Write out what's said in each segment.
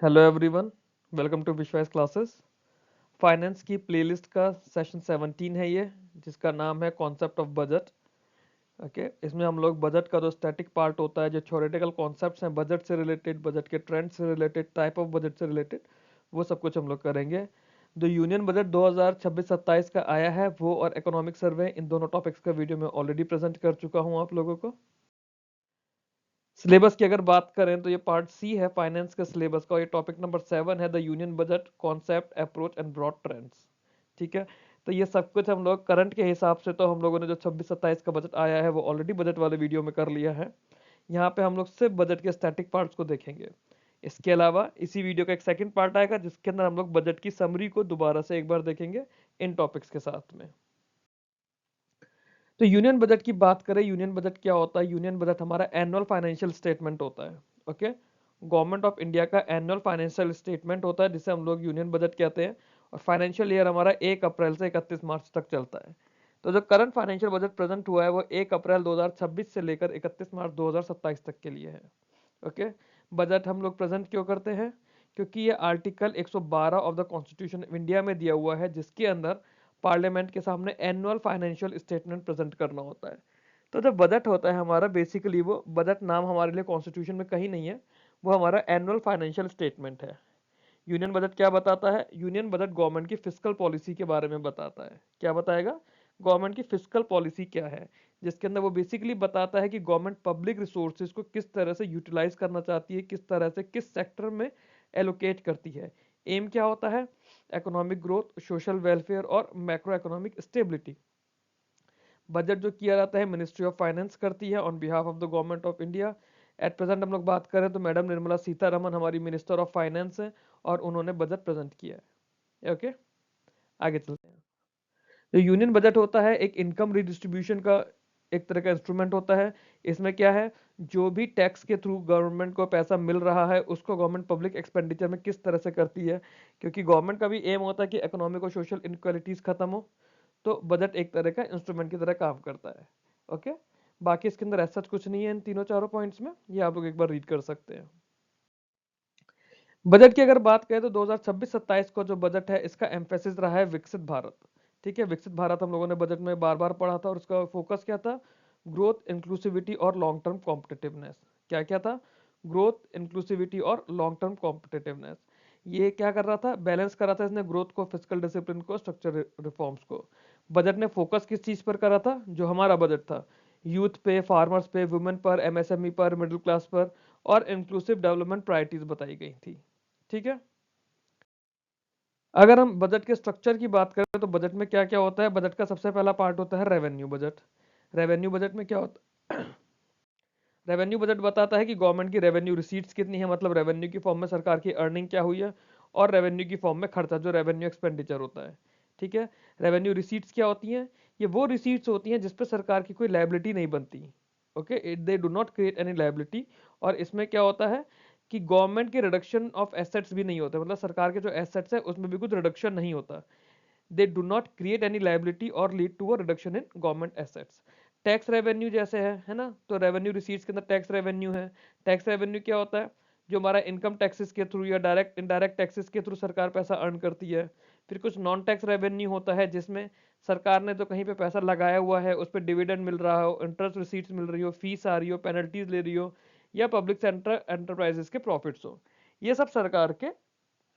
Hello everyone, welcome to विश्वास classes. Finance की playlist का सेशन 17 है ये, जिसका नाम है कॉन्सेप्ट ऑफ बजट। ओके, इसमें हम लोग बजट का जो स्टैटिक पार्ट होता है, जो थ्योरेटिकल कॉन्सेप्ट्स हैं बजट से रिलेटेड, बजट के ट्रेंड से रिलेटेड, टाइप ऑफ बजट से रिलेटेड, वो सब कुछ हम लोग करेंगे। जो यूनियन बजट 2026-27 का आया है वो और इकोनॉमिक सर्वे, इन दोनों टॉपिक्स का वीडियो मैं ऑलरेडी प्रेजेंट कर चुका हूँ आप लोगों को। सिलेबस की अगर बात करें तो ये पार्ट सी है फाइनेंस के सिलेबस का, और ये टॉपिक नंबर 7 है the union budget concept approach and broad trends. ठीक है, तो ये सब कुछ हम लोग करंट के हिसाब से, तो हम लोगों ने जो 26-27 का बजट आया है वो ऑलरेडी बजट वाले वीडियो में कर लिया है। यहाँ पे हम लोग सिर्फ बजट के स्टैटिक पार्ट्स को देखेंगे। इसके अलावा इसी वीडियो का एक सेकंड पार्ट आएगा जिसके अंदर हम लोग बजट की समरी को दोबारा से एक बार देखेंगे इन टॉपिक्स के साथ में। तो यूनियन बजट की बात करें, यूनियन बजट क्या होता है? यूनियन बजट हमारा एनुअल फाइनेंशियल स्टेटमेंट होता है। ओके, गवर्नमेंट ऑफ इंडिया का एनुअल फाइनेंशियल स्टेटमेंट होता है जिसे हम लोग यूनियन बजट कहते हैं। और फाइनेंशियल ईयर हमारा 1 अप्रैल से 31 मार्च तक चलता है। तो जो करंट फाइनेंशियल बजट प्रेजेंट हुआ है वो 1 अप्रैल 2026 से लेकर 31 मार्च 2027 तक के लिए है। ओके, बजट हम लोग प्रेजेंट क्यों करते हैं? क्योंकि ये article 112 of the constitution of India में दिया हुआ है, जिसके अंदर पार्लियामेंट के सामने एनुअल फाइनेंशियल स्टेटमेंट प्रेजेंट करना होता है। तो जो बजट होता है हमारा, बेसिकली वो बजट नाम हमारे लिए कॉन्स्टिट्यूशन में कहीं नहीं है, वो हमारा एनुअल फाइनेंशियल स्टेटमेंट है। यूनियन बजट क्या बताता है? यूनियन बजट गवर्नमेंट की फिस्कल पॉलिसी के बारे में बताता है। क्या बताएगा? गवर्नमेंट की फिस्कल पॉलिसी क्या है, जिसके अंदर वो बेसिकली बताता है कि गवर्नमेंट पब्लिक रिसोर्सेज को किस तरह से यूटिलाइज करना चाहती है, किस तरह से किस सेक्टर में एलोकेट करती है। एम क्या होता है? इकोनॉमिक ग्रोथ, सोशल वेलफेयर और मैक्रो इकोनॉमिक स्टेबिलिटी। बजट जो किया जाता है मिनिस्ट्री ऑफ फाइनेंस करती है on behalf of the government of India. At present हम लोग बात करें तो मैडम निर्मला सीतारमन हमारी मिनिस्टर ऑफ फाइनेंस है, और उन्होंने बजट प्रेजेंट किया है। ओके, आगे चलते हैं। जो यूनियन बजट होता है एक इनकम रिडिस्ट्रीब्यूशन का एक तरह का इंस्ट्रूमेंट होता है। इसमें क्या है? जो भी टैक्स के थ्रू गवर्नमेंट को पैसा मिल रहा है उसको गवर्नमेंट पब्लिक एक्सपेंडिचर में किस तरह से करती है, क्योंकि गवर्नमेंट का भी एम होता है कि इकोनॉमिक और सोशल इनक्वालिटीज खत्म हो। तो बजट एक तरह का इंस्ट्रूमेंट की तरह काम करता है। ओके, बाकी इसके अंदर ऐसा कुछ नहीं है इन तीनों चारों पॉइंट्स में, ये आप लोग एक बार रीड कर सकते हैं। बजट की अगर बात करें तो 2026-27 का जो बजट है इसका एम्फेसिस रहा है विकसित भारत। ठीक है, विकसित भारत हम लोगों ने बजट में बार बार पढ़ा था, और उसका फोकस क्या था? ग्रोथ, इंक्लूसिविटी और लॉन्ग टर्म कॉम्पिटिटिवनेस। क्या क्या था? ग्रोथ, इंक्लूसिविटी और लॉन्ग टर्म कॉम्पिटिटिवनेस। ये क्या कर रहा था? बैलेंस कर रहा था इसने ग्रोथ को, फिजिकल डिसिप्लिन को, स्ट्रक्चर रिफॉर्म्स को। बजट ने फोकस किस चीज पर करा था? जो हमारा बजट था, यूथ पे, फार्मर्स पे, वुमेन पर, एमएसएमई पर, मिडिल क्लास पर, और इंक्लूसिव डेवलपमेंट प्रायोरिटीज बताई गई थी। ठीक है, अगर हम बजट के स्ट्रक्चर की बात करें तो बजट में क्या क्या होता है? बजट का सबसे पहला पार्ट होता है रेवेन्यू बजट। रेवेन्यू बजट में क्या होता है? रेवेन्यू बजट बताता है कि गवर्नमेंट की रेवेन्यू रिसीट्स कितनी है, मतलब रेवेन्यू की फॉर्म में सरकार की अर्निंग क्या हुई है, और रेवेन्यू की फॉर्म में खर्चा, जो रेवेन्यू एक्सपेंडिचर होता है। ठीक है, रेवेन्यू रिसीट्स क्या होती हैं? ये वो रिसीट्स होती हैं जिस पर सरकार की कोई लायबिलिटी नहीं बनती। Okay, they do not create any liability. और इसमें क्या होता है कि गवर्नमेंट के रिडक्शन ऑफ एसेट्स भी नहीं होते, मतलब सरकार के जो एसेट्स है उसमें भी कुछ रिडक्शन नहीं होता। They do not create any liability और lead to a reduction in government assets. Tax revenue जैसे है ना, तो रेवेन्यू रिसीट्स के अंदर टैक्स रेवेन्यू है। टैक्स रेवेन्यू क्या होता है? जो हमारा इनकम टैक्सेस के थ्रू या डायरेक्ट इनडायरेक्ट टैक्सेस के थ्रू सरकार पैसा अर्न करती है। फिर कुछ नॉन टैक्स रेवेन्यू होता है जिसमें सरकार ने तो कहीं पे पैसा लगाया हुआ है, उस पर डिविडेंड मिल रहा हो, इंटरेस्ट रिसीट्स मिल रही हो, फीस आ रही हो, पेनल्टीज ले रही हो, या पब्लिक सेक्टर एंटरप्राइजेस के प्रॉफिट्स हो। ये सब सरकार के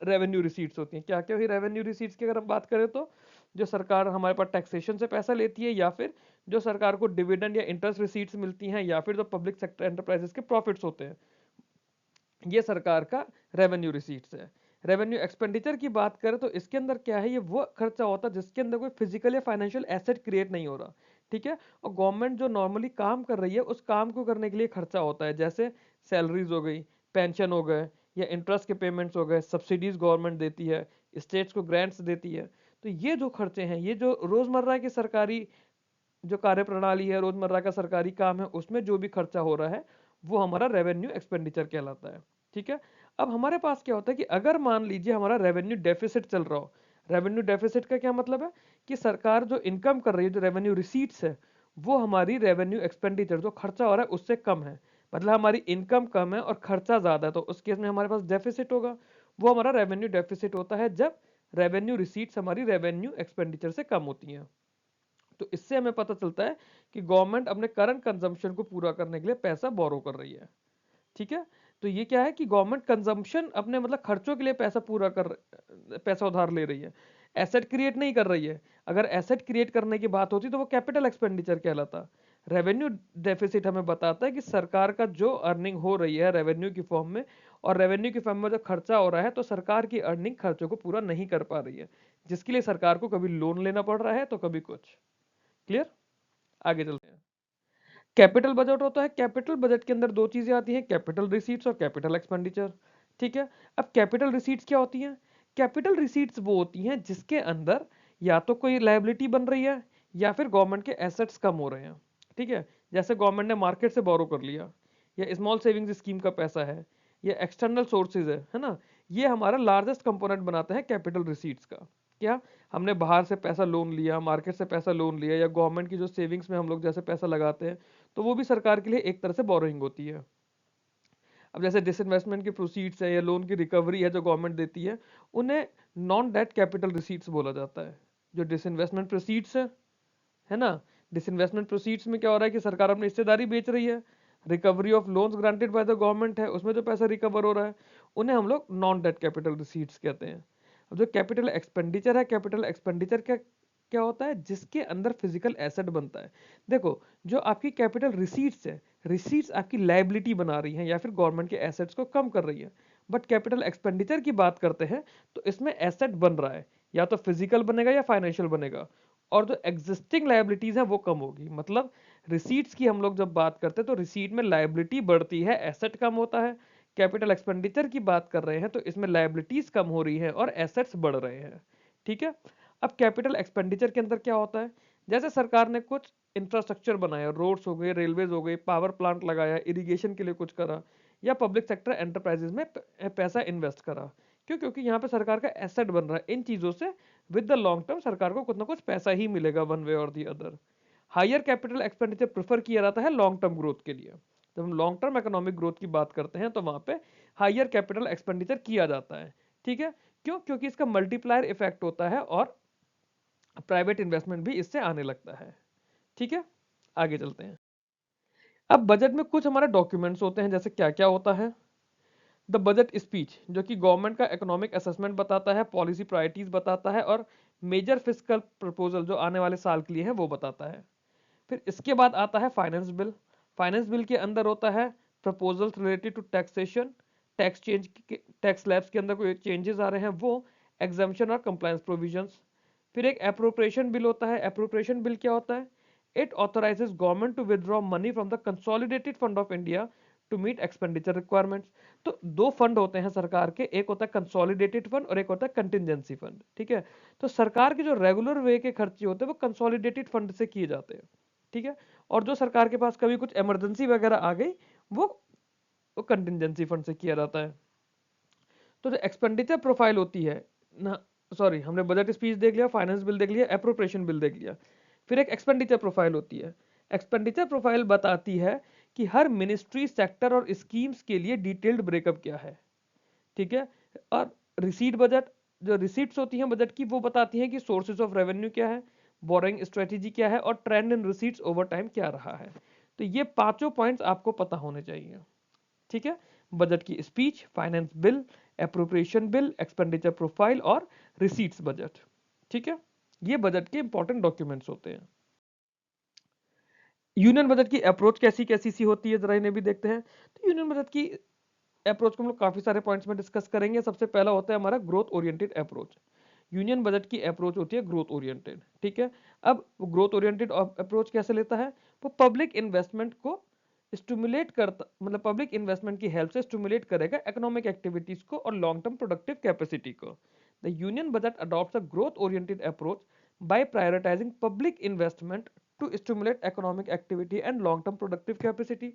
रेवेन्यू रिसीट्स होती हैं। क्या क्या हुई रेवेन्यू रिसीट्स की अगर हम बात करें तो? जो सरकार हमारे पास टैक्सेशन से पैसा लेती है, या फिर जो सरकार को डिविडेंड या इंटरेस्ट रिसीट्स मिलती हैं, या फिर जो पब्लिक सेक्टर एंटरप्राइजेस के प्रॉफिट्स होते हैं, ये सरकार का रेवेन्यू रिसीट्स है। रेवेन्यू एक्सपेंडिचर की बात करें तो इसके अंदर क्या है? ये वो खर्चा होता है जिसके अंदर कोई फिजिकल या फाइनेंशियल एसेट क्रिएट नहीं हो रहा। ठीक है, और गवर्नमेंट जो नॉर्मली काम कर रही है उस काम को करने के लिए खर्चा होता है, जैसे सैलरीज हो गई, पेंशन हो गए, या इंटरेस्ट के पेमेंट्स हो गए, सब्सिडीज गवर्नमेंट देती है, स्टेट्स को ग्रांट्स देती है। तो ये जो खर्चे हैं, ये जो रोजमर्रा की सरकारी जो कार्य प्रणाली है, रोजमर्रा का सरकारी काम है, उसमें जो भी खर्चा हो रहा है वो हमारा रेवेन्यू एक्सपेंडिचर कहलाता है। ठीक है, अब हमारे पास क्या होता है कि अगर मान लीजिए हमारा रेवेन्यू डेफिसिट चल रहा हो। रेवेन्यू डेफिसिट का क्या मतलब है? कि सरकार जो इनकम कर रही है, जो रेवेन्यू रिसीट्स है, वो हमारी रेवेन्यू एक्सपेंडिचर जो खर्चा हो रहा है उससे कम है। मतलब हमारी इनकम कम है और खर्चा ज्यादा है, तो उस केस में हमारे पास डेफिसिट होगा। वो हमारा रेवेन्यू डेफिसिट होता है जब रेवेन्यू रिसीट्स हमारी रेवेन्यू एक्सपेंडिचर से कम होती हैं। तो इससे हमें पता चलता है कि गवर्नमेंट अपने करंट कंजम्पशन को पूरा करने के लिए पैसा बोरो कर रही है। ठीक है, तो ये क्या है कि गवर्नमेंट कंजम्पशन अपने मतलब खर्चों के लिए पैसा उधार ले रही है, एसेट क्रिएट नहीं कर रही है। अगर एसेट क्रिएट करने की बात होती तो वो कैपिटल एक्सपेंडिचर कहलाता। रेवेन्यू डेफिसिट हमें बताता है कि सरकार का जो अर्निंग हो रही है रेवेन्यू की फॉर्म में, और रेवेन्यू की फॉर्म में जो खर्चा हो रहा है, तो सरकार की अर्निंग खर्चों को पूरा नहीं कर पा रही है, जिसके लिए सरकार को कभी लोन लेना पड़ रहा है तो कभी कुछ। क्लियर? आगे चलते हैं। कैपिटल बजट होता है, कैपिटल बजट के अंदर दो चीजें आती हैं, कैपिटल रिसीट्स और कैपिटल एक्सपेंडिचर। ठीक है, अब कैपिटल रिसीट्स क्या होती हैं? कैपिटल रिसीट्स वो होती हैं जिसके अंदर या तो कोई लायबिलिटी बन रही है या फिर गवर्नमेंट के एसेट्स कम हो रहे हैं। ठीक है, जैसे गवर्नमेंट ने मार्केट से बोरो कर लिया, या स्मॉल सेविंग्स स्कीम का पैसा है, या एक्सटर्नल सोर्सेज है ना, ये हमारा लार्जेस्ट कंपोनेंट बनाते हैं कैपिटल रिसीट्स का। क्या? हमने बाहर से पैसा लोन लिया, मार्केट से पैसा लोन लिया, या गवर्नमेंट की जो सेविंग्स में हम लोग जैसे पैसा लगाते हैं, तो वो भी सरकार के लिए एक तरह से बोरोइंग होती है। अब जैसे डिसइन्वेस्टमेंट की प्रोसीड्स है या लोन की रिकवरी है जो गवर्नमेंट देती है, उन्हें नॉन डेट कैपिटल रिसीट्स बोला जाता है। जो डिसइन्वेस्टमेंट प्रोसीड्स है ना, डिसइन्वेस्टमेंट प्रोसीड्स में क्या हो रहा है कि सरकार अपनी हिस्सेदारी बेच रही है, recovery of loans granted by the government है, उसमें जो पैसा रिकवर हो रहा है, उन्हें हम लोग नॉन डेट कैपिटल रिसीट्स कहते हैं। अब जो कैपिटल एक्सपेंडिचर है, कैपिटल एक्सपेंडिचर क्या क्या होता है? जिसके अंदर फिजिकल एसेट बनता है। देखो, जो आपकी कैपिटल रिसीट्स है, रिसीट्स आपकी लायबिलिटी बना रही हैं या फिर गवर्नमेंट के एसेट्स को कम कर रही है। बट कैपिटल एक्सपेंडिचर की बात करते हैं तो इसमें एसेट बन रहा है, या तो फिजिकल बनेगा या फाइनेंशियल बनेगा, और जो एग्जिस्टिंग लायबिलिटीज है वो कम होगी। मतलब रिसीट्स की हम लोग जब बात करते हैं तो रिसीट में लायबिलिटी बढ़ती है, एसेट कम होता है। कैपिटल एक्सपेंडिचर की बात कर रहे हैं तो इसमें लायबिलिटीज कम हो रही है और एसेट्स बढ़ रहे हैं। ठीक है, अब कैपिटल एक्सपेंडिचर के अंदर क्या होता है? जैसे सरकार ने कुछ इंफ्रास्ट्रक्चर बनाया, रोड्स हो गए, रेलवेज हो गए, पावर प्लांट लगाया, इरिगेशन के लिए कुछ करा, या पब्लिक सेक्टर एंटरप्राइजेज में पैसा इन्वेस्ट करा। क्यों? क्योंकि यहाँ पे सरकार का एसेट बन रहा है। इन चीजों से विद द लॉन्ग टर्म सरकार को कुछ ना कुछ पैसा ही मिलेगा, वन वे और the other. Higher capital expenditure prefer किया जाता है लॉन्ग टर्म ग्रोथ के लिए। जब हम लॉन्ग टर्म इकोनॉमिक ग्रोथ की बात करते हैं तो वहां पे हायर कैपिटल एक्सपेंडिचर किया जाता है। ठीक है, क्यों? क्योंकि इसका मल्टीप्लायर इफेक्ट होता है और प्राइवेट इन्वेस्टमेंट भी इससे आने लगता है। ठीक है, आगे चलते हैं। अब बजट में कुछ हमारे डॉक्यूमेंट्स होते हैं, जैसे क्या क्या होता है? द बजट स्पीच, जो कि गवर्नमेंट का इकोनॉमिक असेसमेंट बताता है, पॉलिसी प्रायोरिटीज बताता है, और मेजर फिस्कल प्रपोजल जो आने वाले साल के लिए है वो बताता है। फिर इसके बाद आता है फाइनेंस बिल। फाइनेंस बिल के अंदर होता है proposals related to taxation, tax change, tax slabs के अंदर कोई चेंजेस आ रहे हैं वो, एग्जाम्पशन और कंप्लायंस प्रोविजंस। फिर एक अप्रोप्रिएशन बिल होता है। अप्रोप्रिएशन बिल क्या होता है? It authorises government to withdraw money from the consolidated fund of India to meet expenditure requirements. तो दो फंड होते हैं सरकार के, एक होता है कंसोलिडेटेड फंड और एक होता है कंटिजेंसी फंड। ठीक है, तो सरकार के जो रेगुलर वे के खर्चे होते हैं वो कंसोलिडेटेड फंड से किए जाते हैं। ठीक है, और जो सरकार के पास कभी कुछ इमरजेंसी वगैरह आ गई वो कंटिजेंसी फंड से किया जाता है। तो जो एक्सपेंडिचर प्रोफाइल होती है ना, सॉरी, हमने बजट स्पीच देख लिया, फाइनेंस बिल देख लिया, अप्रोप्रिएशन बिल देख लिया। फिर एक एक्सपेंडिचर प्रोफाइल होती है। एक्सपेंडिचर प्रोफाइल बताती है कि हर मिनिस्ट्री, सेक्टर और स्कीम्स के लिए डिटेल्ड ब्रेकअप क्या है। ठीक है, और रिसीट बजट, जो रिसीट्स होती हैं बजट की, वो बताती हैं कि सोर्सेज ऑफ रेवेन्यू क्या है, बोरिंग स्ट्रेटेजी क्या है, और ट्रेंड इन रिसीट्स ओवर टाइम क्या रहा है। तो ये पांचों पॉइंट्स आपको पता होने चाहिए। ठीक है, बजट की speech, finance bill, appropriation bill, expenditure profile और रिसीट्स बजट। ठीक है, ये बजट के इंपॉर्टेंट डॉक्यूमेंट्स होते हैं। यूनियन बजट की अप्रोच कैसी कैसी सी होती है, जरा इन्हें भी देखते हैं। तो यूनियन बजट की अप्रोच को हम लोग काफी सारे पॉइंट्स में डिस्कस करेंगे। सबसे पहला होता है हमारा growth oriented approach. Union budget की अप्रोच होती है ग्रोथ ओरिएंटेड। ठीक है, अब ग्रोथ ओरिएंटेड अप्रोच कैसे लेता है? वो पब्लिक इन्वेस्टमेंट को स्टिमुलेट करता, मतलब पब्लिक इन्वेस्टमेंट की हेल्प से स्टिमुलेट करेगा इकोनॉमिक एक्टिविटीज को और लॉन्ग टर्म प्रोडक्टिव कैपेसिटी को। The union budget adopts a growth oriented approach by prioritizing public investment to stimulate economic activity and long term productive capacity।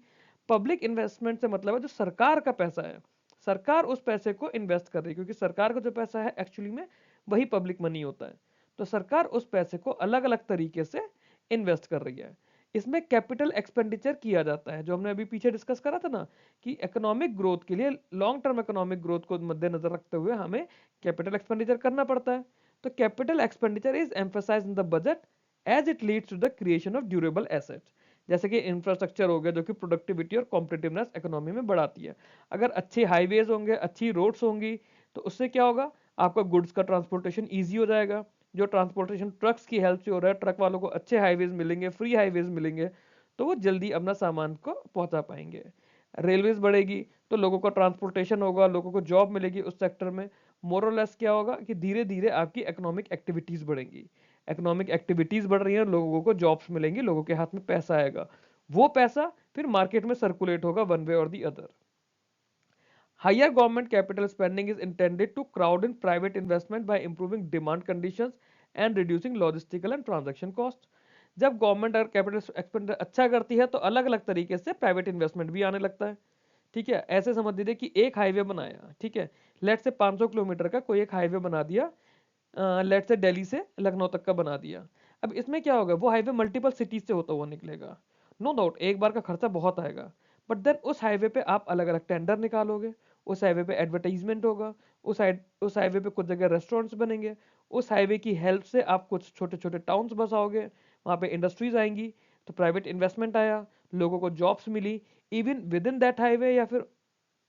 Public investment से मतलब है जो सरकार का पैसा है, सरकार उस पैसे को इन्वेस्ट कर रही है, क्योंकि सरकार का जो पैसा है एक्चुअली में वही पब्लिक मनी होता है। तो सरकार उस पैसे को अलग अलग तरीके से इन्वेस्ट कर रही है। इसमें कैपिटल एक्सपेंडिचर किया जाता है, जो हमने अभी पीछे डिस्कस करा था ना कि इकोनॉमिक ग्रोथ के लिए, लॉन्ग टर्म इकोनॉमिक ग्रोथ को मद्देनजर रखते हुए हमें कैपिटल एक्सपेंडिचर करना पड़ता है। तो capital expenditure is emphasised in the budget as it leads to the creation of durable assets. जैसे कि इंफ्रास्ट्रक्चर हो गया जो कि प्रोडक्टिविटी और कॉम्पिटिटिवनेस इकोनॉमी में बढ़ाती है। अगर अच्छे हाईवेज होंगे, अच्छी रोड्स होंगी, तो उससे क्या होगा, आपका गुड्स का ट्रांसपोर्टेशन ईजी हो जाएगा। जो ट्रांसपोर्टेशन ट्रक्स की हेल्प से हो रहा है, ट्रक वालों को अच्छे हाईवेज मिलेंगे, फ्री हाईवेज मिलेंगे, तो वो जल्दी अपना सामान को पहुंचा पाएंगे। रेलवेज बढ़ेगी तो लोगों का ट्रांसपोर्टेशन होगा, लोगों को जॉब मिलेगी उस सेक्टर में। मोर और लेस क्या होगा कि धीरे धीरे आपकी इकोनॉमिक एक्टिविटीज बढ़ेंगी। इकोनॉमिक एक्टिविटीज बढ़ रही हैं, लोगों को जॉब्स मिलेंगी, लोगों के हाथ में पैसा आएगा, वो पैसा फिर मार्केट में सर्कुलेट होगा वन वे और the other. Higher government capital spending is intended to crowd in private investment by improving demand conditions and reducing logistical and transaction costs. जब गवर्नमेंट अगर कैपिटल एक्सपेंडिचर अच्छा करती है तो अलग अलग तरीके से प्राइवेट इन्वेस्टमेंट भी आने लगता है। ठीक है, ऐसे समझ लीजिए कि एक हाईवे बनाया, ठीक है, लेट से 500 किलोमीटर का कोई एक हाईवे बना दिया, लेट से दिल्ली से लखनऊ तक का बना दिया। अब इसमें क्या होगा, वो हाईवे मल्टीपल सिटीज से होता हुआ निकलेगा। नो डाउट एक बार का खर्चा बहुत आएगा, बट देन उस हाईवे पे आप अलग अलग टेंडर निकालोगे, उस हाईवे पे एडवर्टाइजमेंट होगा, उस हाईवे पे कुछ जगह रेस्टोरेंट्स बनेंगे, उस हाईवे की हेल्प से आप कुछ छोटे छोटे टाउन्स बसाओगे, वहाँ पे इंडस्ट्रीज आएंगी, तो प्राइवेट इन्वेस्टमेंट आया, लोगों को जॉब्स मिली। Even with in that highway या फिर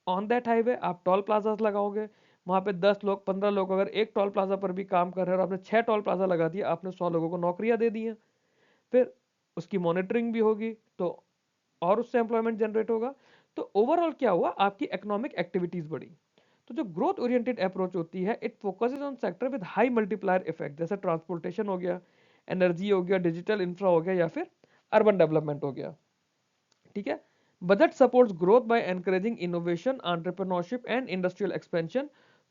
ऑन दैट हाईवे आप टोल प्लाजा लगाओगे, वहाँ पे 10 लोग 15 लोग अगर एक टोल प्लाजा पर भी काम कर रहे हैं और आपने 6 टोल प्लाजा लगा दिया, आपने 100 लोगों को नौकरियां दे दी हैं। फिर उसकी मॉनिटरिंग भी होगी तो और उससे एम्प्लॉयमेंट जनरेट होगा। तो ओवरऑल क्या हुआ, आपकी इकोनॉमिक एक्टिविटीज बढ़ी। तो जो ग्रोथ ओरिएंटेड अप्रोच होती है, it focuses on sector with high multiplier effect, जैसे ट्रांसपोर्टेशन हो गया, एनर्जी हो गया, डिजिटल इंफ्रा हो गया, या फिर अर्बन डेवलपमेंट हो गया। ठीक है, budget supports growth by encouraging innovation, entrepreneurship and industrial expansion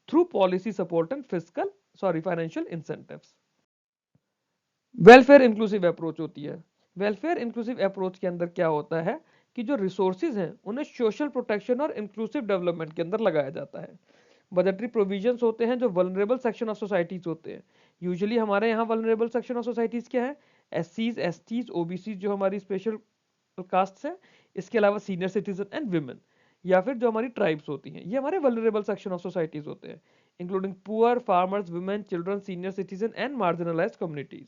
through policy support and financial incentives. Welfare inclusive approach होती है। वेलफेयर इंक्लूसिव अप्रोच के अंदर क्या होता है कि जो रिसोर्सेज हैं उन्हें सोशल प्रोटेक्शन और इंक्लूसिव डेवलपमेंट के अंदर लगाया जाता है। बजटरी प्रोविजंस होते हैं जो वल्नरेबल सेक्शन ऑफ सोसाइटीज होते हैं। यूजुअली हमारे यहाँ वल्नरेबल सेक्शन ऑफ सोसाइटीज क्या है, एससीज, एसटीज, ओबीसी जो हमारी स्पेशल कास्ट है, इसके अलावा सीनियर सिटीजन एंड विमेन, या फिर जो हमारी ट्राइब्स होती हैं, ये हमारे वल्नरेबल सेक्शन ऑफ सोसाइटीज होते हैं, including poor, farmers, women, children, senior citizen and marginalised communities.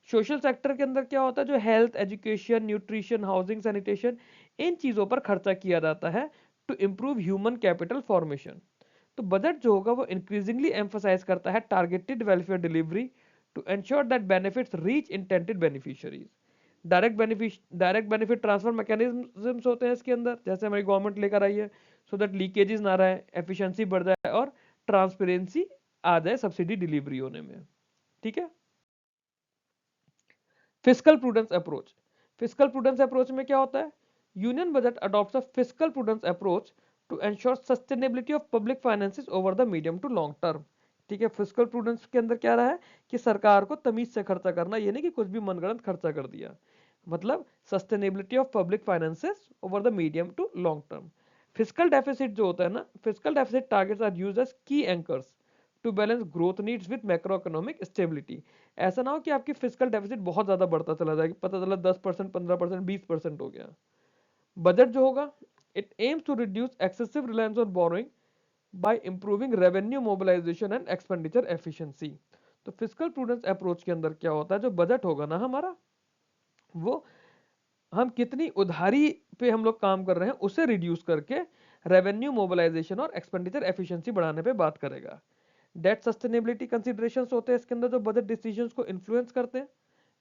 Social sector के अंदर क्या होता है, जो health, education, nutrition, housing, sanitation, इन चीजों पर खर्चा किया जाता है to improve human capital formation. तो बजट जो होगा वो इंक्रीजिंगली एम्फसाइज करता है targeted welfare delivery to ensure that benefits reach intended beneficiaries. Direct benefit transfer mechanisms होते हैं इसके अंदर, जैसे हमारी गवर्नमेंट लेकर आई है, सो दैट लीकेजेस ना रहे, एफिशिएंसी बढ़ जाए और ट्रांसपेरेंसी आ जाए सब्सिडी डिलीवरी होने में। ठीक है, fiscal prudence approach. Fiscal prudence approach में क्या होता है, union budget adopts a fiscal prudence approach to ensure sustainability of public finances over the medium to long term. ठीक है, फिस्कल प्रूडेंस के अंदर क्या रहा है कि सरकार को तमीज से खर्चा करना, ये नहीं कि कुछ भी मनगढ़ंत खर्चा कर दिया, मतलब sustainability of public finances over the medium to long term. Fiscal deficit जो होता है ना, fiscal deficit targets are used as key anchors to balance growth needs with macro economic stability. ऐसा ना हो कि आपकी फिस्कल डेफिसिट बहुत ज्यादा बढ़ता चला जाए, पता चला 10%, 15%, 20% हो गया। बजट जो होगा, it aims to reduce excessive reliance on borrowing by improving revenue mobilisation and expenditure efficiency. तो फिस्कल प्रूडेंस अप्रोच के अंदर क्या होता है, जो बजट होगा ना हमारा, वो हम कितनी उधारी पे हम लोग काम कर रहे हैं उसे रिड्यूस करके रेवेन्यू मोबिलाइजेशन और एक्सपेंडिचर एफिशिएंसी बढ़ाने पे बात करेगा। डेट सस्टेनेबिलिटी कंसीडरेशंस होते हैं इसके अंदर जो बजट डिसीजंस को इन्फ्लुएंस करते हैं।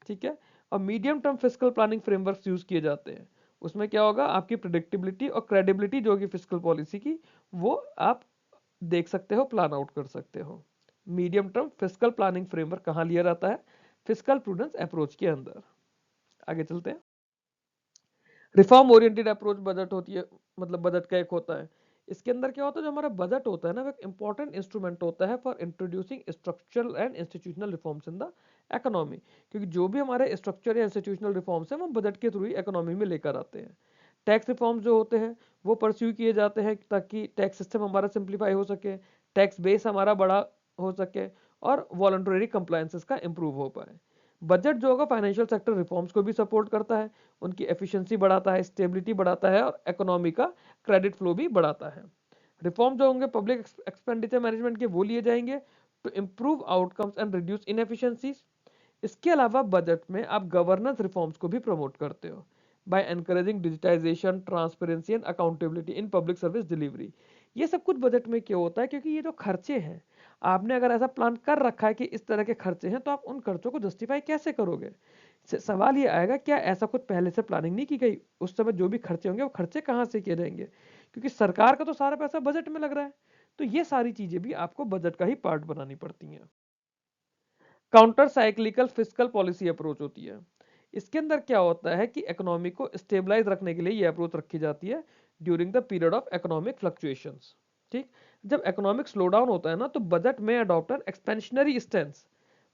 ठीक है, और medium term fiscal planning frameworks use किए जाते हैं। उसमें क्या होगा, आपकी प्रिडिक्टेबिलिटी और क्रेडिबिलिटी जो होगी फिस्कल पॉलिसी की, वो आप देख सकते हो, प्लान आउट कर सकते हो। Medium term fiscal planning framework कहाँ लिया जाता है, फिस्कल प्रूडेंस अप्रोच के अंदर। आगे चलते हैं। रिफॉर्म ओरिएंटेड अप्रोच बजट होती है, मतलब बजट का एक होता है। इसके अंदर क्या होता है, जो हमारा बजट होता है ना, वो एक इंपॉर्टेंट इंस्ट्रूमेंट होता है for introducing structural and institutional reforms in the economy. क्योंकि जो भी हमारे स्ट्रक्चर या इंस्टीट्यूशनल रिफॉर्म्स हैं वो बजट के थ्रू ही इकोनॉमी में लेकर आते हैं। टैक्स रिफॉर्म्स जो होते हैं वो परस्यू किए जाते हैं ताकि टैक्स सिस्टम हमारा सिंप्लीफाई हो सके, टैक्स बेस हमारा बड़ा हो सके और वॉलंटरी कंप्लायंसेस का इंप्रूव हो पाए। बजट जो होगा फाइनेंशियल सेक्टर रिफॉर्म्स को भी सपोर्ट करता है, उनकी एफिशिएंसी बढ़ाता है, स्टेबिलिटी बढ़ाता है और इकोनॉमी का क्रेडिट फ्लो भी बढ़ाता है। रिफॉर्म जो होंगे पब्लिक एक्सपेंडिचर मैनेजमेंट के वो लिए जाएंगे to improve outcomes and reduce inefficiencies. इसके अलावा बजट में आप गवर्नेंस रिफॉर्म्स को भी प्रमोट करते हो by encouraging digitization, transparency and accountability in public service delivery. ये सब कुछ बजट में क्यों होता है? क्योंकि ये जो खर्चे हैं, आपने अगर ऐसा प्लान कर रखा है कि इस तरह के खर्चे हैं, तो आप उन खर्चों को जस्टिफाई कैसे करोगे? सवाल ये आएगा, क्या ऐसा कुछ पहले से प्लानिंग नहीं की गई? उस समय जो भी खर्चे होंगे वो खर्चे कहाँ से किए जाएंगे? क्योंकि सरकार का तो सारा पैसा बजट में लग रहा है। तो ये सारी चीजें भी आपको बजट का ही पार्ट बनानी पड़ती हैं। Counter cyclical fiscal policy approach होती है। इसके अंदर क्या होता है कि इकोनॉमी को स्टेबलाइज रखने के लिए ये अप्रोच रखी जाती है during the period of economic fluctuations. ठीक, जब इकोनॉमिक स्लो डाउन होता है ना, तो बजट में adopt an expansionary stance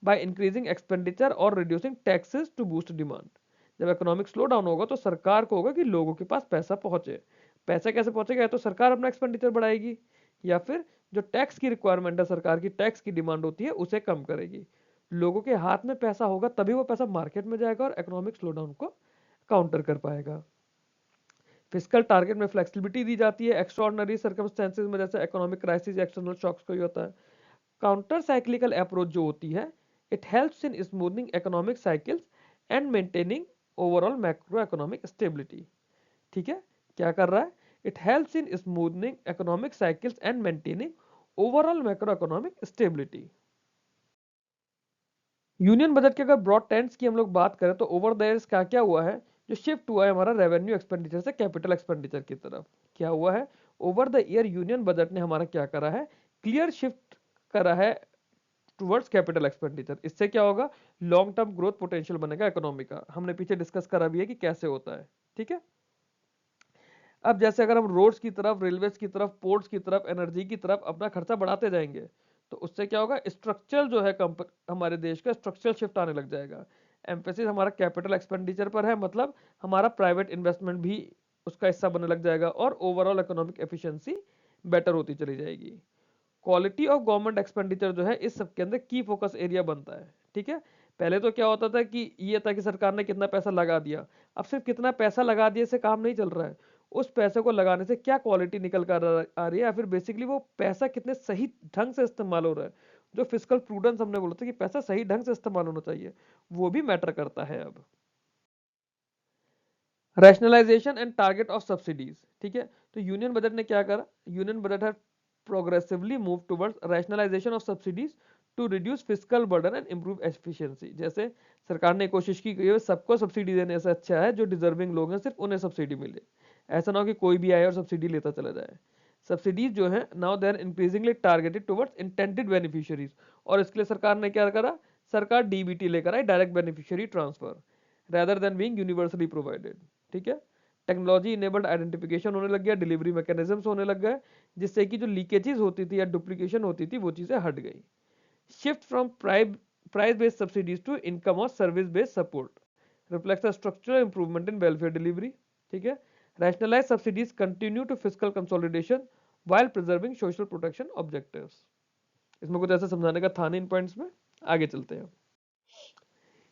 by increasing expenditure और reducing taxes to boost demand. जब इकोनॉमिक स्लो डाउन होगा तो सरकार को होगा कि लोगों के पास पैसा पहुंचे। पैसा कैसे पहुंचेगा? तो सरकार अपना एक्सपेंडिचर बढ़ाएगी, या फिर जो टैक्स की रिक्वायरमेंट है, सरकार की टैक्स की डिमांड होती है, उसे कम करेगी। लोगों के हाथ में पैसा होगा तभी वो पैसा मार्केट में जाएगा और इकोनॉमिक स्लोडाउन को काउंटर कर पाएगा। फिस्कल टारगेट में फ्लेक्सिबिलिटी दी जाती है एक्स्ट्राऑर्डिनरी सर्कमस्टेंसेज में, जैसे इकोनॉमिक क्राइसिस, एक्सटर्नल शॉक्स को ही होता है। काउंटर साइक्लिकल अप्रोच जो होती है, it helps in smoothening economic cycles and maintaining overall macro economic stability. ठीक है, क्या कर रहा है? It helps in smoothening economic cycles and maintaining overall macro economic stability. Union budget के अगर ब्रॉड टेंस की हम लोग बात करें तो ओवर द इयर्स क्या क्या हुआ है, जो शिफ्ट हुआ है हमारा रेवेन्यू एक्सपेंडिचर से कैपिटल एक्सपेंडिचर की तरफ। क्या हुआ है? Over the year union budget ने हमारा क्या करा है? क्लियर शिफ्ट करा है टुवर्ड्स कैपिटल एक्सपेंडिचर। इससे क्या होगा? लॉन्ग टर्म ग्रोथ पोटेंशियल बनेगा इकोनॉमी का। हमने पीछे डिस्कस करा भी है कि कैसे होता है। ठीक है, अब जैसे अगर हम रोड्स की तरफ, रेलवेज की तरफ, पोर्ट्स की तरफ, एनर्जी की तरफ अपना खर्चा बढ़ाते जाएंगे, तो उससे क्या होगा? स्ट्रक्चरल जो है हमारे देश का स्ट्रक्चरल शिफ्ट आने लग जाएगा। एम्फेसिस हमारा कैपिटल एक्सपेंडिचर पर है, मतलब हमारा प्राइवेट इन्वेस्टमेंट भी उसका हिस्सा बनने लग जाएगा और ओवरऑल इकोनॉमिक एफिशिएंसी बेटर होती चली जाएगी। क्वालिटी ऑफ गवर्नमेंट एक्सपेंडिचर जो है इस सब के अंदर की फोकस एरिया बनता है। ठीक है, पहले तो क्या होता था कि ये था कि सरकार ने कितना पैसा लगा दिया। अब सिर्फ कितना पैसा लगा दिया से काम नहीं चल रहा है, उस पैसे को लगाने से क्या क्वालिटी निकल कर आ रही है, या फिर बेसिकली वो पैसा कितने सही ढंग से इस्तेमाल हो रहा है। जो फिस्कल प्रूडेंस हमने बोला था कि पैसा सही ढंग से इस्तेमाल होना चाहिए, वो भी मैटर करता है। अब rationalization and target of subsidies. ठीक है, तो यूनियन बजट ने क्या करा? यूनियन बजट है progressively move towards rationalization of subsidies to reduce fiscal burden and improve efficiency. जैसे सरकार ने कोशिश की है सबको सब्सिडी देने से अच्छा है जो डिजर्विंग लोग हैं सिर्फ उन्हें सब्सिडी मिले। ऐसा ना हो कि कोई भी आए और सब्सिडी लेता चला जाए। सब्सिडीज जो है now they are increasingly targeted towards intended beneficiaries, और इसके लिए सरकार ने क्या करा? सरकार डीबीटी लेकर आई, direct beneficiary transfer, rather than being universally provided। ठीक है, टेक्नोलॉजी इनेबल्ड आइडेंटिफिकेशन होने लग गया, डिलीवरी मैकेनिज्म्स होने लग गए, जिससे कि जो लीकेजेस होती थी या डुप्लीकेशन होती थी वो चीजें हट गई। Shift from price based subsidies to income और service based support reflects a structural improvement in welfare delivery. ठीक है, rationalise subsidies continue to fiscal consolidation while preserving social protection objectives। इसमें कुछ ऐसा समझाने का था नहीं इन पॉइंट्स में, आगे चलते हैं।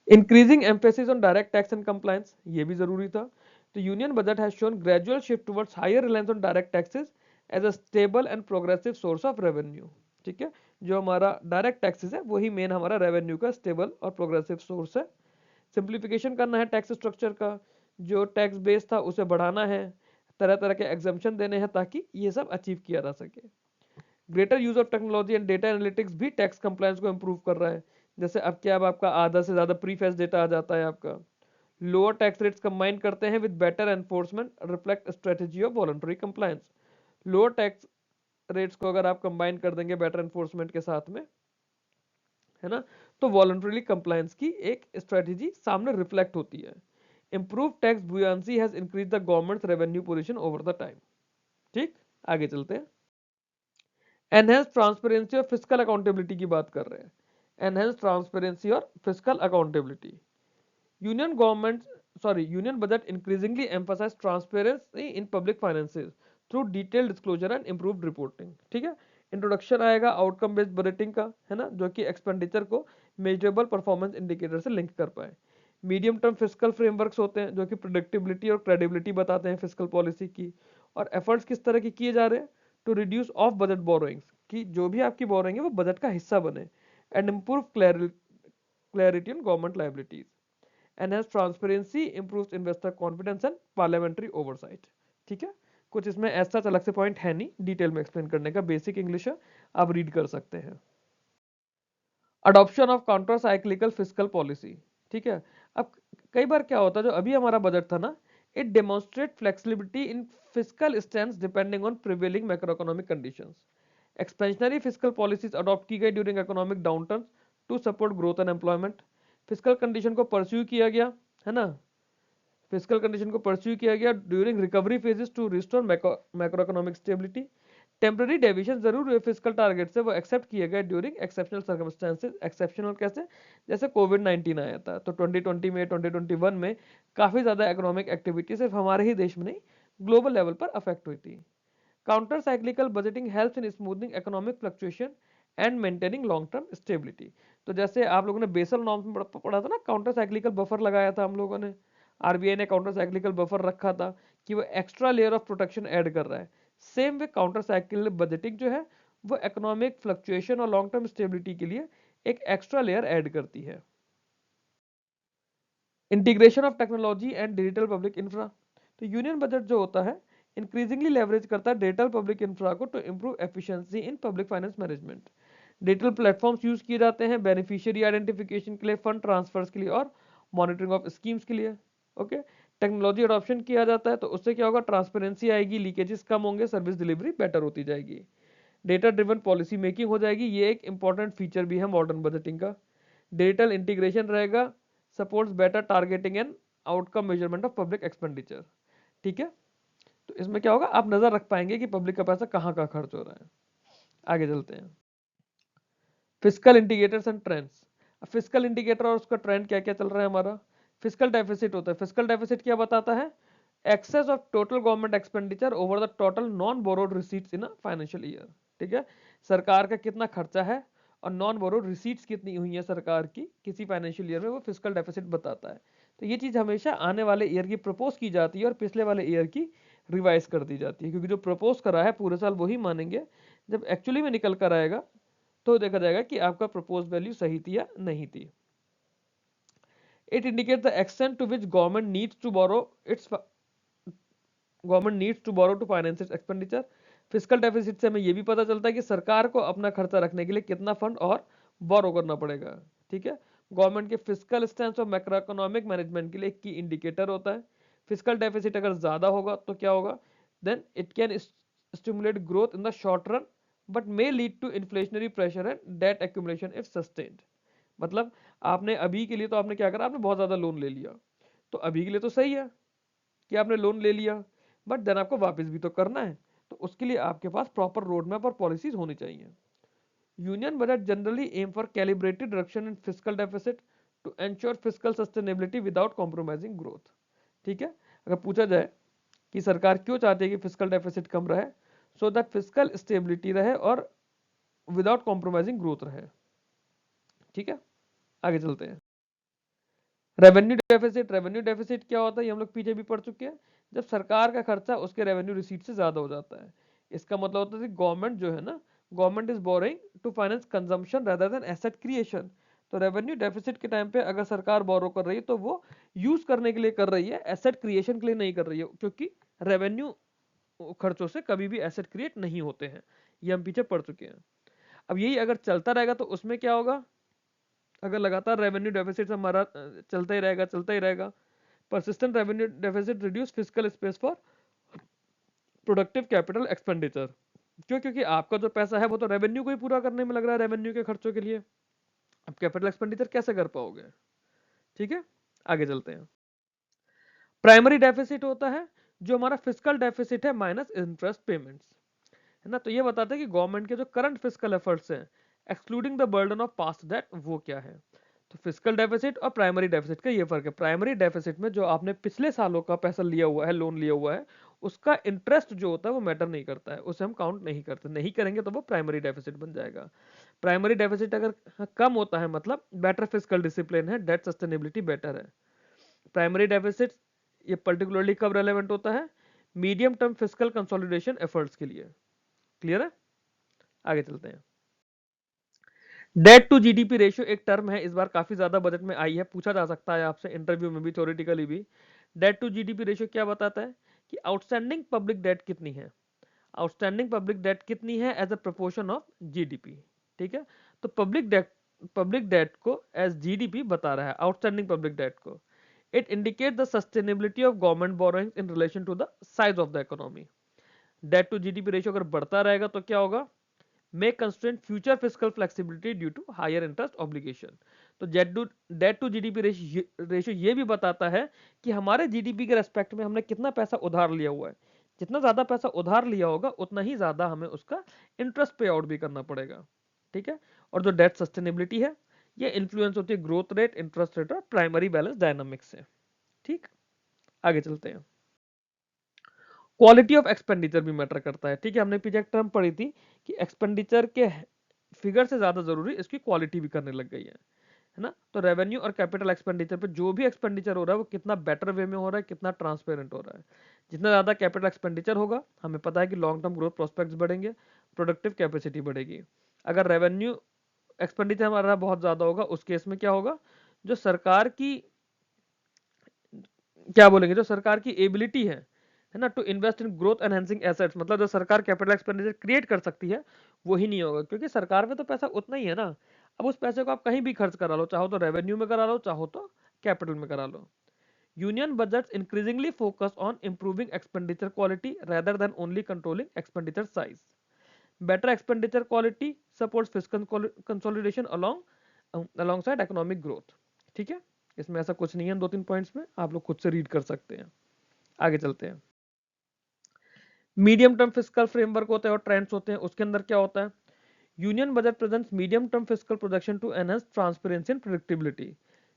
Increasing emphasis on direct tax and compliance, ये भी जरूरी था। तो union budget has shown gradual shift towards higher reliance on direct taxes as a stable and progressive source of revenue. ठीक है, जो हमारा डायरेक्ट टैक्सेस है वही मेन हमारा रेवेन्यू का स्टेबल और प्रोग्रेसिव सोर्स है। सिंप्लीफिकेशन करना है टैक्स स्ट्रक्चर का, जो टैक्स बेस था उसे बढ़ाना है, तरह तरह के एग्जम्पशन देने हैं ताकि ये सब अचीव किया जा सके। Greater use of technology and data analytics भी टैक्स कंप्लायंस को इंप्रूव कर रहा है। जैसे अब क्या, अब आपका आधा से ज्यादा प्रीफेस डेटा आ जाता है आपका। लोअर टैक्स रेट्स कंबाइन करते हैं with better enforcement reflect strategy of voluntary compliance. Lower tax rates को अगर आप कंबाइन कर देंगे बेटर एनफोर्समेंट के साथ में, है ना, तो वॉलंटरी कंप्लायंस की एक स्ट्रेटेजी सामने रिफ्लेक्ट होती है। Improve tax buoyancy has increase the government revenue position over the time. ठीक, आगे चलते हैं। एनहेंस ट्रांसपेरेंसी और फिस्कल अकाउंटेबिलिटी की बात कर रहे हैं। एनहेंस ट्रांसपेरेंसी और fiscal accountability. Union government union budget increasingly emphasize transparency in public finances through detailed disclosure and improved reporting. ठीक है, इंट्रोडक्शन आएगा आउटकम बेस्ड बजटिंग का, है ना, जो कि एक्सपेंडिचर को मेजरेबल परफॉर्मेंस इंडिकेटर से लिंक कर पाए। मीडियम टर्म फिस्कल फ्रेमवर्क्स होते हैं जो कि प्रेडिक्टेबिलिटी और क्रेडिबिलिटी बताते हैं फिस्कल पॉलिसी की। और एफर्ट्स किस तरह के किए जा रहे हैं, to reduce of budget borrowings, कि जो भी आपकी बोरोइंग है वो बजट का हिस्सा बने, and improve clarity on government liabilities, enhance transparency, improves investor confidence and parliamentary oversight. ठीक है, कुछ इसमें ऐसा अलग से पॉइंट है नहीं डिटेल में एक्सप्लेन करने का, बेसिक इंग्लिश है, आप रीड कर सकते हैं। Adoption of counter cyclical fiscal policy. ठीक है, अब कई बार क्या होता है, जो अभी हमारा बजट था ना, it demonstrate flexibility in fiscal stand depending on prevailing macroeconomic conditions. Expansionary fiscal policies adopt की गई during economic downturn to support growth and employment. Fiscal condition को परस्यू किया गया, है ना, फिस्कल कंडीशन को परस्यू किया गया during recovery phases to restore macroeconomic stability. Temporary deviation जरूर हुए फिस्कल टारगेट से, वो एक्सेप्ट किए गए ड्यूरिंग एक्सेप्शनल सर्कमस्टेंसेस। एक्सेप्शनल कैसे, जैसे कोविड-19 आया था तो 2020 में 2021 में काफी ज्यादा इकोनॉमिक एक्टिविटी सिर्फ हमारे ही देश में नहीं ग्लोबल लेवल पर अफेक्ट हुई थी। Counter cyclical budgeting helps in smoothing economic fluctuation and maintaining long term stability. तो जैसे आप लोगों ने बेसल नॉर्म्स में पढ़ा था ना, काउंटर साइक्लिकल बफर लगाया था हम लोगों ने, आरबीआई ने काउंटर साइक्लिकल बफर रखा था कि वो extra layer of protection add कर रहा है। Same way counter cyclical budgeting जो है वो इकोनॉमिक फ्लक्चुएशन और लॉन्ग टर्म स्टेबिलिटी के लिए एक एक्स्ट्रा लेयर ऐड करती है। Integration of technology and digital public infra. तो यूनियन बजट जो होता है इंक्रीजिंगली लेवरेज करता है डिजिटल पब्लिक इंफ्रा को to improve efficiency in public finance management. Digital platforms use किए जाते हैं बेनिफिशियरी आइडेंटिफिकेशन के लिए, फंड ट्रांसफर्स के लिए और मॉनिटरिंग ऑफ स्कीम्स के लिए। ओके, टेक्नोलॉजी अडॉप्शन किया जाता है तो उससे क्या होगा, ट्रांसपेरेंसी आएगी, लीकेजेस कम होंगे, सर्विस डिलीवरी बेटर होती जाएगी, डेटा ड्रिवन पॉलिसी मेकिंग हो जाएगी। ये एक इंपॉर्टेंट फीचर भी है मॉडर्न बजटिंग का। डिजिटल इंटीग्रेशन रहेगा, supports better targeting and outcome measurement of public expenditure. ठीक है, तो इसमें क्या होगा, आप नजर रख पाएंगे कि पब्लिक का पैसा कहाँ कहाँ खर्च हो रहा है। आगे चलते हैं, fiscal indicators and trends. Fiscal indicator और उसका ट्रेंड क्या क्या चल रहा है हमारा। फिस्कल डेफिसिट होता है, फिस्कल डेफिसिट क्या बताता है, excess of total government expenditure over the total non borrowed receipts in a financial year. ठीक है, सरकार का कितना खर्चा है और नॉन बोरोड रिसीट्स कितनी हुई है सरकार की किसी फाइनेंशियल ईयर में, वो फिस्कल डेफिसिट बताता है। तो ये चीज हमेशा आने वाले ईयर की प्रपोज की जाती है और पिछले वाले ईयर की रिवाइज कर दी जाती है, क्योंकि जो प्रपोज करा है पूरे साल वही मानेंगे, जब एक्चुअली में निकल कर आएगा तो देखा जाएगा कि आपका प्रपोज वैल्यू सही थी या नहीं थी। It indicate the extent to which government needs to borrow to finance its expenditure. Fiscal deficit से हमें यह भी पता चलता है कि सरकार को अपना खर्चा रखने के लिए कितना फंड और बोरो करना पड़ेगा। ठीक है, गवर्नमेंट के फिस्कल स्टैंस और मैक्रो इकोनॉमिक मैनेजमेंट के लिए की इंडिकेटर होता है। फिस्कल डेफिसिट अगर ज्यादा होगा तो क्या होगा, then it can stimulate growth in the short run but may lead to inflationary pressure and debt accumulation if sustained. मतलब आपने अभी के लिए तो आपने क्या करा, आपने बहुत ज्यादा लोन ले लिया, तो अभी के लिए तो सही है कि आपने लोन ले लिया, बट देन आपको वापस भी तो करना है, तो उसके लिए आपके पास प्रॉपर रोड मैप और पॉलिसीज होनी चाहिए। Union budget generally aim for calibrated reduction in fiscal deficit to ensure fiscal sustainability without compromising growth. ठीक है, अगर पूछा जाए कि सरकार क्यों चाहती है कि फिस्कल डेफिसिट कम रहे, सो दैट फिस्कल स्टेबिलिटी रहे और विदाउट कॉम्प्रोमाइजिंग ग्रोथ रहे। ठीक है, आगे चलते हैं। रेवेन्यू डेफिसिट क्या होता है, ये हम लोग पीछे भी पढ़ चुके हैं, जब सरकार का खर्चा उसके रेवेन्यू रिसीट से ज्यादा हो जाता है। इसका मतलब होता है कि गवर्नमेंट जो है ना, government is borrowing to finance consumption rather than asset creation. तो रेवेन्यू डेफिसिट के टाइम पे अगर सरकार बोरो कर रही है तो वो यूज करने के लिए कर रही है, एसेट क्रिएशन के लिए नहीं कर रही है, क्योंकि रेवेन्यू खर्चों से कभी भी एसेट क्रिएट नहीं होते हैं, ये हम पीछे पढ़ चुके हैं। अब यही अगर चलता रहेगा तो उसमें क्या होगा, अगर लगातार रेवेन्यू डेफिसिट हमारा चलता ही रहेगा, persistent revenue deficit reduce fiscal space for productive capital expenditure. क्यों, क्योंकि आपका जो पैसा है वो तो रेवेन्यू को ही पूरा करने में लग रहा है, रेवेन्यू के खर्चों के लिए, अब कैपिटल एक्सपेंडिचर कैसे कर पाओगे। ठीक है, आगे चलते हैं। प्राइमरी डेफिसिट होता है जो हमारा फिस्कल डेफिसिट है माइनस इंटरेस्ट पेमेंट्स, है ना, तो ये बताता है कि गवर्नमेंट के जो करंट फिस्कल एफर्ट्स हैं excluding the burden of past debt वो क्या है। तो फिस्कल डेफिसिट और प्राइमरी डेफिसिट का ये फर्क है, प्राइमरी डेफिसिट में जो आपने पिछले सालों का पैसा लिया हुआ है, लोन लिया हुआ है, उसका इंटरेस्ट जो होता है वो मैटर नहीं करता है, उसे हम काउंट नहीं करते, नहीं करेंगे तो वो प्राइमरी डेफिसिट बन जाएगा। प्राइमरी डेफिसिट अगर कम होता है मतलब बेटर फिजिकल डिसिप्लिन है, डेट सस्टेनेबिलिटी बेटर है। प्राइमरी डेफिसिट ये पर्टिकुलरली कब रेलेवेंट होता है, medium term physical consolidation efforts के लिए। क्लियर है, आगे चलते हैं। डेट टू जीडीपी रेशियो एक टर्म है, इस बार काफी ज्यादा बजट में आई है, पूछा जा सकता है आपसे इंटरव्यू में भी, थ्योरेटिकली भी। डेट टू जीडीपी रेशियो क्या बताता है कि आउटस्टैंडिंग पब्लिक डेट कितनी है, आउटस्टैंडिंग पब्लिक डेट कितनी है as a proportion of GDP. ठीक है, तो पब्लिक डेट को एज जीडीपी बता रहा है, आउटस्टैंडिंग पब्लिक डेट को। It indicate the sustainability of government borrowing in relation to the size of the economy. Debt to GDP ratio अगर बढ़ता रहेगा तो क्या होगा, may constrain future fiscal flexibility due to higher interest obligation। तो date to GDP ratio ये भी बताता है कि हमारे जीडीपी के रेस्पेक्ट में हमने कितना पैसा उधार लिया हुआ है, जितना ज्यादा पैसा उधार लिया होगा उतना ही ज्यादा हमें उसका इंटरेस्ट पे आउट भी करना पड़ेगा। ठीक है, और जो डेट सस्टेनेबिलिटी है ये इन्फ्लुएंस होती है ग्रोथ रेट, इंटरेस्ट रेट और प्राइमरी बैलेंस डायनामिक्स से। ठीक, आगे चलते हैं। क्वालिटी ऑफ एक्सपेंडिचर भी मैटर करता है। ठीक है, हमने पीछे एक टर्म पढ़ी थी कि एक्सपेंडिचर के फिगर से ज्यादा जरूरी इसकी क्वालिटी भी करने लग गई है ना। तो रेवेन्यू और कैपिटल एक्सपेंडिचर पे जो भी एक्सपेंडिचर हो रहा है वो कितना बेटर वे में हो रहा है, कितना ट्रांसपेरेंट हो रहा है। जितना ज्यादा कैपिटल एक्सपेंडिचर होगा हमें पता है कि लॉन्ग टर्म ग्रोथ प्रोस्पेक्ट्स बढ़ेंगे, प्रोडक्टिव कैपेसिटी बढ़ेगी। अगर रेवेन्यू एक्सपेंडिचर हमारा बहुत ज्यादा होगा उस केस में क्या होगा, जो सरकार की क्या बोलेंगे, जो सरकार की एबिलिटी है ना to invest in growth enhancing assets, मतलब जो सरकार कैपिटल एक्सपेंडिचर क्रिएट कर सकती है वो ही नहीं होगा, क्योंकि सरकार में तो पैसा उतना ही है ना। अब उस पैसे को आप कहीं भी खर्च करा लो, चाहो तो रेवेन्यू में करा लो, चाहो तो कैपिटल में करा लो। Union budgets increasingly focus on improving expenditure quality rather than only controlling expenditure size. Better expenditure quality supports fiscal consolidation alongside economic growth. ठीक है, इसमें ऐसा कुछ नहीं है, दो तीन पॉइंट्स में आप लोग खुद से रीड कर सकते हैं। आगे चलते हैं। मीडियम टर्म फिस्कल फ्रेमवर्क होता है और ट्रेंड्स होते हैं, उसके अंदर क्या होता है, union budget presents medium term fiscal projection to enhance transparency and predictability.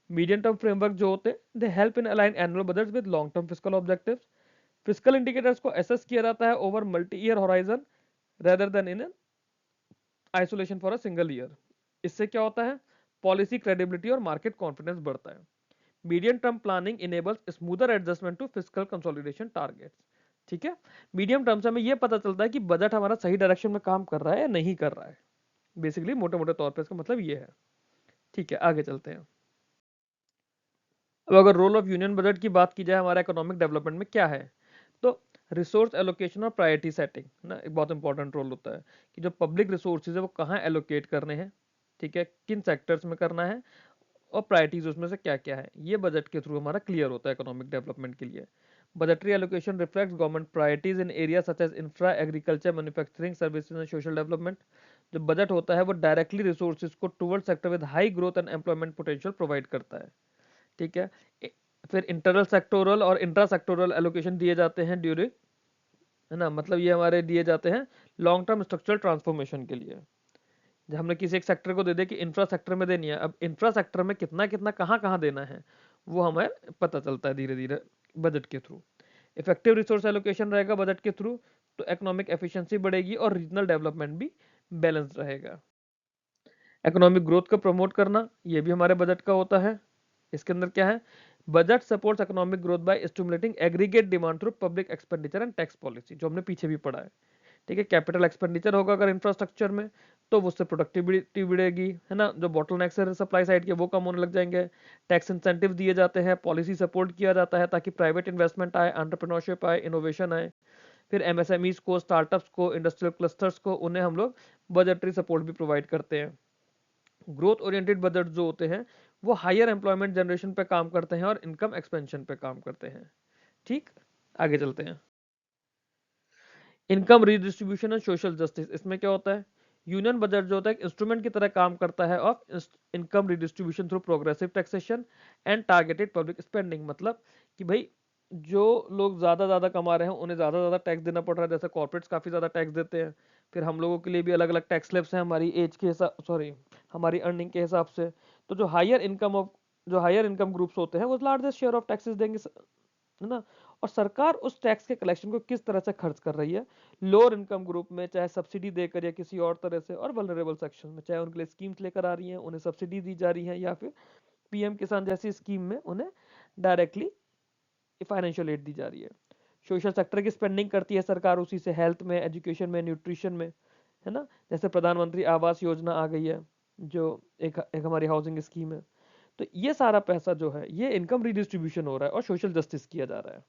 Medium term framework जो होते हैं they help in align annual budgets with long term fiscal objectives. Fiscal indicators को असेस किया जाता है over multi year horizon rather than in an isolation for a single year. इससे क्या होता है, पॉलिसी क्रेडिबिलिटी और मार्केट कॉन्फिडेंस बढ़ता है। Medium term planning enables smoother adjustment to fiscal consolidation targets. ठीक है, मीडियम टर्म से हमें यह पता चलता है कि बजट हमारा सही डायरेक्शन में काम कर रहा है या नहीं कर रहा है। बेसिकली मोटे मोटे तौर पे इसका मतलब ये है। ठीक है, आगे चलते हैं। अब अगर रोल ऑफ यूनियन बजट की बात की जाए हमारा इकोनॉमिक डेवलपमेंट में क्या है, तो रिसोर्स एलोकेशन और प्रायोरिटी सेटिंग ना एक बहुत इंपॉर्टेंट रोल होता है कि जो पब्लिक रिसोर्सेज है वो कहाँ एलोकेट करने हैं, ठीक है, किन सेक्टर्स में करना है और प्रायोरिटीज उसमें से क्या क्या है, ये बजट के थ्रू हमारा क्लियर होता है इकोनॉमिक डेवलपमेंट के लिए। Budgetary allocation reflects government priorities in area such as infra, agriculture, manufacturing, services and social development. जो बजट होता है वो डायरेक्टली रिसोर्सेज को toward sector with high growth and employment potential provide करता है। ठीक है, फिर इंटरनल सेक्टोरल और इंट्रा सेक्टोरल एलोकेशन दिए जाते हैं ड्यूरिंग, है ना, मतलब ये हमारे दिए जाते हैं लॉन्ग टर्म स्ट्रक्चरल ट्रांसफॉर्मेशन के लिए। जब हमने किसी एक सेक्टर को दे दे कि इंफ्रा सेक्टर में देनी है, अब इंफ्रा सेक्टर में कितना कितना कहाँ कहाँ देना है वो हमें पता चलता है धीरे धीरे बजट के थ्रू। इफेक्टिव रिसोर्स एलोकेशन रहेगा बजट के थ्रू तो इकोनॉमिक एफिशिएंसी बढ़ेगी और रीजनल डेवलपमेंट भी बैलेंस रहेगा। इकोनॉमिक ग्रोथ को प्रमोट करना ये भी हमारे बजट का होता है। इसके अंदर क्या है, budget supports economic growth by stimulating aggregate demand through public expenditure and tax policy, जो हमने पीछे भी पढ़ा है। ठीक है, कैपिटल एक्सपेंडिचर होगा अगर इंफ्रास्ट्रक्चर में तो उससे प्रोडक्टिविटी बढ़ेगी, है ना, जो बॉटलनेक्स है सप्लाई साइड के वो कम होने लग जाएंगे। टैक्स इंसेंटिव दिए जाते हैं, पॉलिसी सपोर्ट किया जाता है ताकि प्राइवेट इन्वेस्टमेंट आए, एंटरप्रेन्योरशिप आए, इनोवेशन आए। फिर एमएसएमईज को, स्टार्टअप्स को, इंडस्ट्रियल क्लस्टर्स को, उन्हें हम लोग बजटरी सपोर्ट भी प्रोवाइड करते हैं। ग्रोथ ओरिएंटेड बजट जो होते हैं वो हायर एम्प्लॉयमेंट जनरेशन पे काम करते हैं और इनकम एक्सपेंशन पे काम करते हैं। ठीक, आगे चलते हैं। Income redistribution and social justice, इसमें क्या होता है, यूनियन बजट जो होता है इंस्ट्रूमेंट की तरह काम करता है of income redistribution through progressive taxation and targeted public spending. मतलब कि भाई जो लोग ज्यादा कमा रहे हैं उन्हें ज्यादा टैक्स देना पड़ रहा है, जैसे कॉर्पोरेट्स काफी ज्यादा टैक्स देते हैं, फिर हम लोगों के लिए भी अलग अलग टैक्स स्लैब्स हैं हमारी एज के हिसाब, सॉरी, हमारी अर्निंग के हिसाब से। तो जो हायर इनकम ग्रुप्स होते हैं वो लार्जेस्ट शेयर ऑफ टैक्सेस देंगे, है ना। और सरकार उस टैक्स के कलेक्शन को किस तरह से खर्च कर रही है लोअर इनकम ग्रुप में, चाहे सब्सिडी देकर या किसी और तरह से, और वल्नरेबल सेक्शन में, चाहे उनके लिए स्कीम्स लेकर आ रही हैं, उन्हें सब्सिडी दी जा रही है, या फिर पीएम किसान जैसी स्कीम में उन्हें डायरेक्टली फाइनेंशियल एड दी जा रही है। सोशल सेक्टर की स्पेंडिंग करती है सरकार उसी से, हेल्थ में, एजुकेशन में, न्यूट्रिशन में, है ना। जैसे प्रधानमंत्री आवास योजना आ गई है जो एक हमारी हाउसिंग स्कीम है। तो ये सारा पैसा जो है ये इनकम रिडिस्ट्रीब्यूशन हो रहा है और सोशल जस्टिस किया जा रहा है।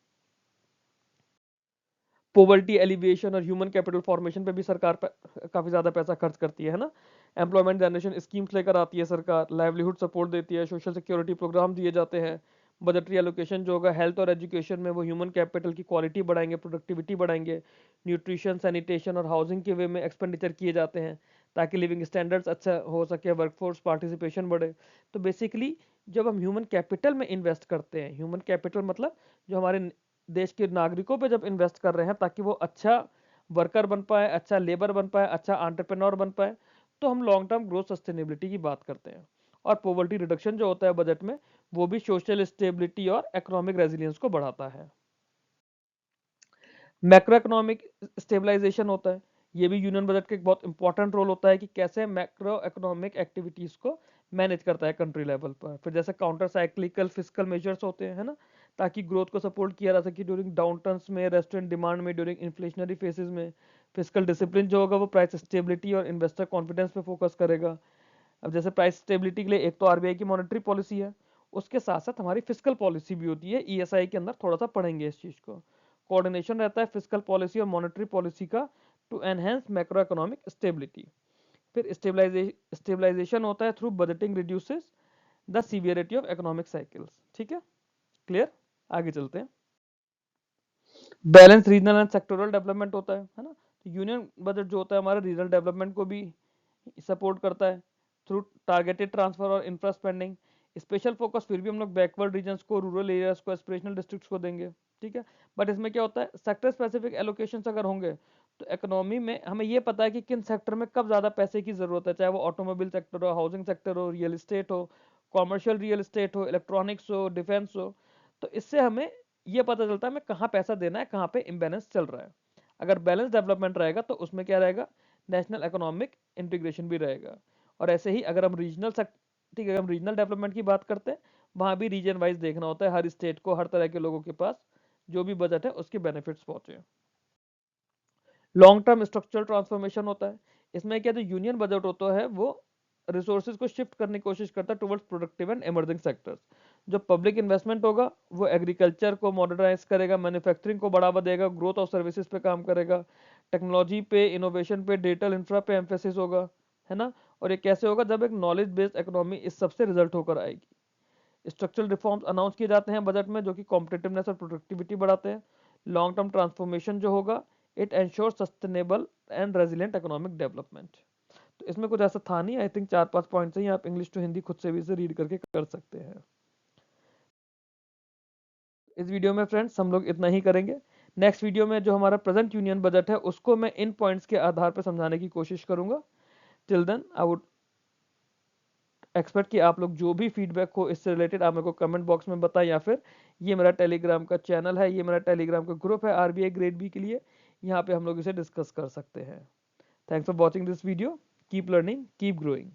पॉवर्टी एलिविएशन और ह्यूमन कैपिटल फॉर्मेशन पे भी सरकार काफी ज्यादा पैसा खर्च करती है ना। एम्प्लॉयमेंट जनरेशन स्कीम्स लेकर आती है सरकार, लाइवलीहुड सपोर्ट देती है, सोशल सिक्योरिटी प्रोग्राम दिए जाते हैं। बजटरी एलोकेशन जो होगा हेल्थ और एजुकेशन में, वो ह्यूमन कैपिटल की क्वालिटी बढ़ाएंगे, प्रोडक्टिविटी बढ़ाएंगे। न्यूट्रिशन, सैनिटेशन और हाउसिंग के वे में एक्सपेंडिचर किए जाते हैं ताकि लिविंग स्टैंडर्ड्स अच्छा हो सके, वर्कफोर्स पार्टिसिपेशन बढ़े। तो बेसिकली जब हम ह्यूमन कैपिटल में इन्वेस्ट करते हैं, ह्यूमन कैपिटल मतलब जो हमारे देश के नागरिकों पे जब इन्वेस्ट कर रहे हैं ताकि वो अच्छा वर्कर बन पाए, अच्छा लेबर बन पाए, अच्छा एंटरप्रेन्योर बन पाए, तो हम लॉन्ग टर्म ग्रोथ सस्टेनेबिलिटी की बात करते हैं। और पॉवर्टी रिडक्शन जो होता है बजट में, वो भी सोशल स्टेबिलिटी और इकोनॉमिक रेजिलियंस को बढ़ाता है। मैक्रो इकोनॉमिक स्टेबलाइजेशन होता है, ये भी यूनियन बजट का एक बहुत इंपॉर्टेंट रोल होता है कि कैसे मैक्रो इकोनॉमिक एक्टिविटीज को मैनेज करता है कंट्री लेवल पर। फिर जैसे काउंटर साइक्लिकल फिस्कल मेजर्स होते हैं, है ना, ताकि ग्रोथ को सपोर्ट किया जा सके ड्यूरिंग डाउन टर्न्स में, रेस्टोरेंट डिमांड में, ड्यूरिंग इन्फ्लेशनरी फेजेस में। फिस्कल डिसिप्लिन जो होगा वो प्राइस स्टेबिलिटी और इन्वेस्टर कॉन्फिडेंस पे फोकस करेगा। अब जैसे प्राइस स्टेबिलिटी के लिए एक तो आरबीआई की मॉनेटरी पॉलिसी है, उसके साथ साथ हमारी फिस्कल पॉलिसी भी होती है। ईएसआई के अंदर थोड़ा सा पढ़ेंगे इस चीज को। कोऑर्डिनेशन रहता है फिस्कल पॉलिसी और मॉनेटरी पॉलिसी का to enhance macro economic stability. फिर स्टेबलाइजेशन होता है through budgeting reduces the severity of economic cycles. ठीक है, क्लियर, आगे चलते हैं। Balance regional and sectoral development होता है ना। तो यूनियन बजट जो होता है हमारा रीजनल डेवलपमेंट को भी सपोर्ट करता है थ्रू टारगेटेड ट्रांसफर और इंफ्रा स्पेंडिंग। स्पेशल फोकस फिर भी हम लोग बैकवर्ड रीजन्स को, रूरल एरियाज को, एस्पिरेशनल डिस्ट्रिक्ट्स को देंगे। ठीक है, बट इसमें क्या होता है, सेक्टर स्पेसिफिक एलोकेशंस अगर होंगे तो इकोनॉमी में हमें ये पता है कि किन सेक्टर में कब ज्यादा पैसे की जरूरत है, चाहे वो ऑटोमोबाइल सेक्टर हो, हाउसिंग सेक्टर हो, रियल एस्टेट हो, कॉमर्शियल रियल एस्टेट हो, इलेक्ट्रॉनिक्स हो, डिफेंस हो। तो इससे हमें ये पता चलता है हमें कहाँ पैसा देना है, कहाँ पे इम्बेलेंस चल रहा है। अगर बैलेंस डेवलपमेंट रहेगा तो उसमें क्या रहेगा, नेशनल इकोनॉमिक इंटीग्रेशन भी रहेगा। और ऐसे ही अगर हम ठीक है, हम रीजनल डेवलपमेंट की बात करते हैं, वहां भी रीजन वाइज देखना होता है, हर स्टेट को, हर तरह के लोगों के पास जो भी बजट है उसके बेनिफिट्स पहुंचे। लॉन्ग टर्म स्ट्रक्चरल ट्रांसफॉर्मेशन होता है, इसमें क्या, जो यूनियन बजट होता है वो रिसोर्सेज को शिफ्ट करने की कोशिश करता है towards productive and emerging sectors. जो पब्लिक इन्वेस्टमेंट होगा वो एग्रीकल्चर को मॉडर्नाइज करेगा, मैन्युफैक्चरिंग को बढ़ावा देगा, ग्रोथ ऑफ सर्विसेज पे काम करेगा, टेक्नोलॉजी पे, इनोवेशन पे, डिजिटल इंफ्रा पे एम्फेसिस होगा, है ना। और ये कैसे होगा, जब एक नॉलेज बेस्ड इकोनॉमी इस सबसे रिजल्ट होकर आएगी। स्ट्रक्चरल रिफॉर्म्स अनाउंस किए जाते हैं बजट में जो कि कॉम्पिटिटिवनेस और प्रोडक्टिविटी बढ़ाते हैं। लॉन्ग टर्म ट्रांसफॉर्मेशन जो होगा, it ensure sustainable and resilient economic development. तो इसमें कुछ ऐसा था नहीं, आई थिंक 4-5 पॉइंट्स हैं, आप इंग्लिश टू हिंदी खुद से भी इसे रीड करके कर सकते हैं। इस वीडियो में फ्रेंड्स हम लोग इतना ही करेंगे। नेक्स्ट वीडियो में जो हमारा प्रेजेंट यूनियन बजट है उसको मैं इन पॉइंट्स के आधार पर समझाने की कोशिश करूंगा। Till then I would expect कि आप लोग जो भी फीडबैक हो इससे रिलेटेड आप मेरे को कमेंट बॉक्स में बताएं, या फिर ये मेरा टेलीग्राम का चैनल है, ये मेरा टेलीग्राम का ग्रुप है आरबीआई ग्रेड बी के लिए, यहाँ पे हम लोग इसे डिस्कस कर सकते हैं। Thanks for watching this video, keep learning, keep growing.